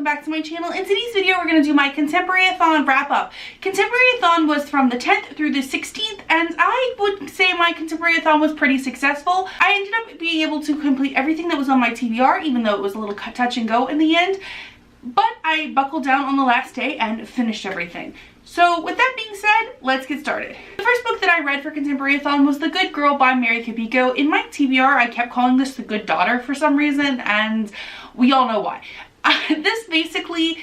welcome back to my channel. In today's video, we're going to do my Contemporaryathon Wrap Up. Contemporaryathon was from the 10th through the 16th, and I would say my Contemporaryathon was pretty successful. I ended up being able to complete everything that was on my TBR, even though it was a little touch and go in the end. But I buckled down on the last day and finished everything. So with that being said, let's get started. The first book that I read for Contemporaryathon was The Good Girl by Mary Kabiko. In my TBR, I kept calling this The Good Daughter for some reason, and we all know why. This basically,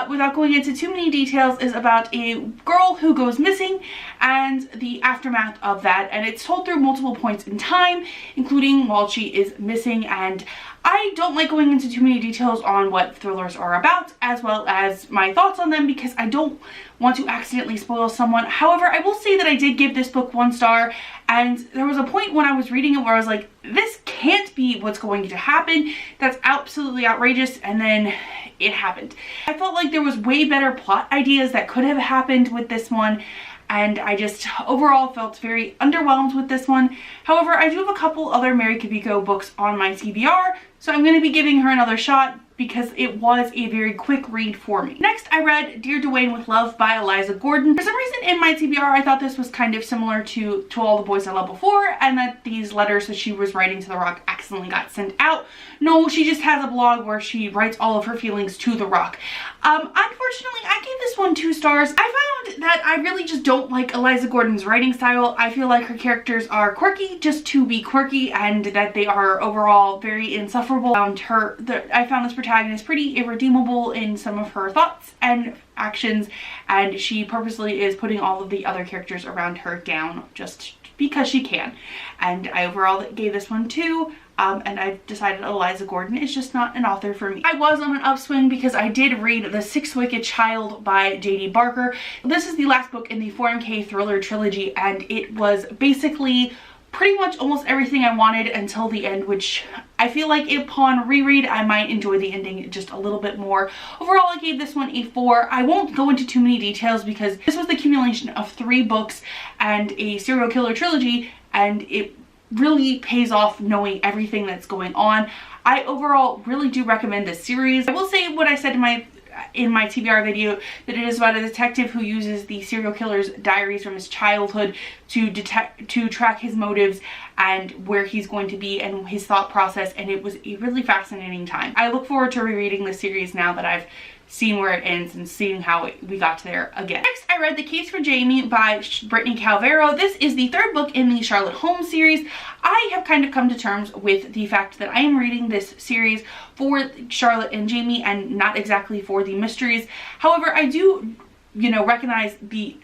without going into too many details, is about a girl who goes missing and the aftermath of that, and it's told through multiple points in time, including while she is missing. And I don't like going into too many details on what thrillers are about, as well as my thoughts on them, because I don't want to accidentally spoil someone. However, I will say that I did give this book 1 star, and there was a point when I was reading it where I was like, this can't be what's going to happen. That's absolutely outrageous. And then it happened. I felt like there was way better plot ideas that could have happened with this one, and I just overall felt very underwhelmed with this one. However, I do have a couple other Mary Kabiko books on my TBR, so I'm going to be giving her another shot because it was a very quick read for me. Next, I read Dear Duane with Love by Eliza Gordon. For some reason in my TBR, I thought this was kind of similar to All the Boys I Loved Before, and that these letters that she was writing to The Rock accidentally got sent out. No, she just has a blog where she writes all of her feelings to The Rock. Unfortunately, I gave this one 2 stars. I found that I really just don't like Eliza Gordon's writing style. I feel like her characters are quirky just to be quirky, and that they are overall very insufferable. I found this protagonist pretty irredeemable in some of her thoughts and actions, and she purposely is putting all of the other characters around her down just because she can. And I overall gave this one 2. And I've decided Eliza Gordon is just not an author for me. I was on an upswing because I did read The Sixth Wicked Child by J.D. Barker. This is the last book in the 4MK thriller trilogy, and it was basically pretty much almost everything I wanted until the end, which I feel like upon reread I might enjoy the ending just a little bit more. Overall, I gave this one a 4. I won't go into too many details because this was the accumulation of 3 books and a serial killer trilogy, and it really pays off knowing everything that's going on. I overall really do recommend this series. I will say what I said in my TBR video, that it is about a detective who uses the serial killer's diaries from his childhood to track his motives and where he's going to be and his thought process, and it was a really fascinating time. I look forward to rereading the series now that I've seen where it ends and seeing how we got to there again. Next, I read The Case for Jamie by Brittany Calvero. This is the 3rd book in the Charlotte Holmes series. I have kind of come to terms with the fact that I am reading this series for Charlotte and Jamie and not exactly for the mysteries. However, I do recognize the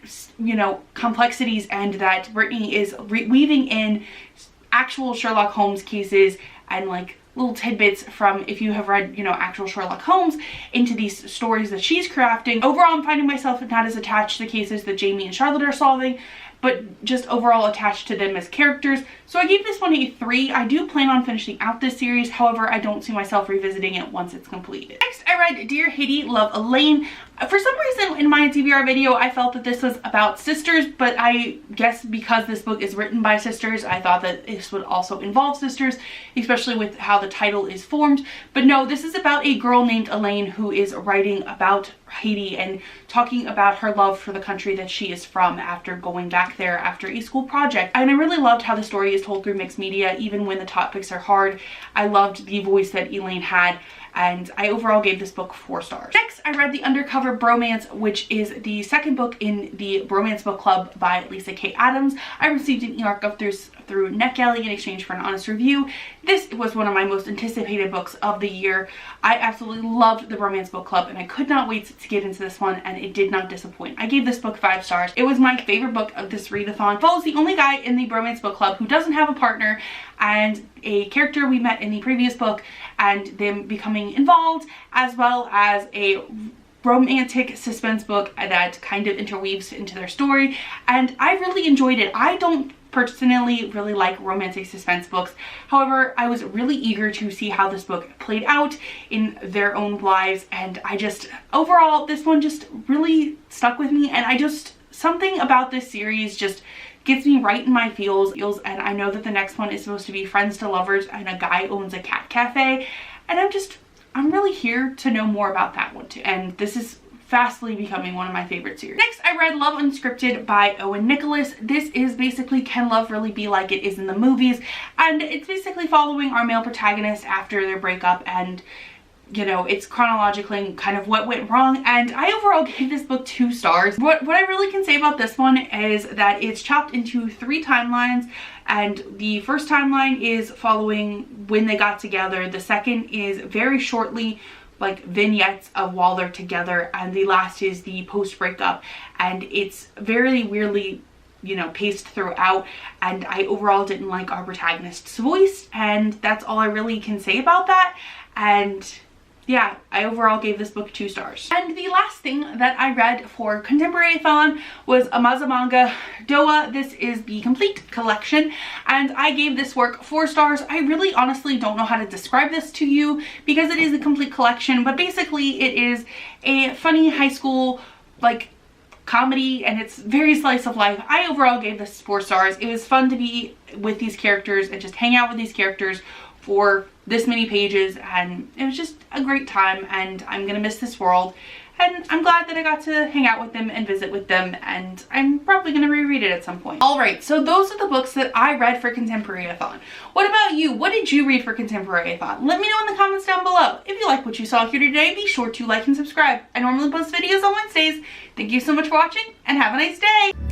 complexities, and that Brittany is weaving in actual Sherlock Holmes cases and like little tidbits from, if you have read actual Sherlock Holmes, into these stories that she's crafting. Overall, I'm finding myself not as attached to the cases that Jamie and Charlotte are solving, but just overall attached to them as characters. So I gave this one a 3. I do plan on finishing out this series. However, I don't see myself revisiting it once it's completed. Next, I read Dear Haiti, Love Elaine. For some reason in my TBR video, I felt that this was about sisters, but I guess because this book is written by sisters, I thought that this would also involve sisters, especially with how the title is formed. But no, this is about a girl named Elaine who is writing about Haiti and talking about her love for the country that she is from after going back there after a school project. And I really loved how the story is told through mixed media, even when the topics are hard. I loved the voice that Elaine had, and I overall gave this book 4 stars. Next, I read The Undercover Bromance, which is the 2nd book in the Bromance Book Club by Lisa K. Adams. I received an e-archive through NetGalley in exchange for an honest review. This was one of my most anticipated books of the year. I absolutely loved the Bromance Book Club, and I could not wait to get into this one, and it did not disappoint. I gave this book 5 stars. It was my favorite book of this readathon. It follows the only guy in the Bromance Book Club who doesn't have a partner, and a character we met in the previous book, and them becoming involved, as well as a romantic suspense book that kind of interweaves into their story, and I really enjoyed it. I don't personally really like romantic suspense books. However, I was really eager to see how this book played out in their own lives, and overall, this one just really stuck with me, and something about this series just gets me right in my feels. And I know that the next one is supposed to be Friends to Lovers and a guy owns a cat cafe, and I'm just I'm really here to know more about that one too. And this is fastly becoming one of my favorite series. Next, I read Love Unscripted by Owen Nicholas. This is basically Can Love Really Be Like It Is in the Movies? And it's basically following our male protagonist after their breakup, and you know, it's chronologically kind of what went wrong, and I overall gave this book 2 stars. What I really can say about this one is that it's chopped into 3 timelines, and the first timeline is following when they got together. The second is very shortly, like vignettes of while they're together, and the last is the post-breakup, and it's very weirdly, you know, paced throughout, and I overall didn't like our protagonist's voice, and that's all I really can say about that. And yeah, I overall gave this book 2 stars. And the last thing that I read for Contemporaryathon was Amazemanga Doa. This is the complete collection, and I gave this work 4 stars. I really honestly don't know how to describe this to you because it is a complete collection, but basically it is a funny high school like comedy, and it's very slice of life. I overall gave this 4 stars. It was fun to be with these characters and just hang out with these characters for this many pages, and it was just a great time, and I'm gonna miss this world, and I'm glad that I got to hang out with them and visit with them, and I'm probably gonna reread it at some point. Alright, so those are the books that I read for Contemporaryathon. What about you? What did you read for Contemporaryathon? Let me know in the comments down below. If you like what you saw here today, be sure to like and subscribe. I normally post videos on Wednesdays. Thank you so much for watching, and have a nice day!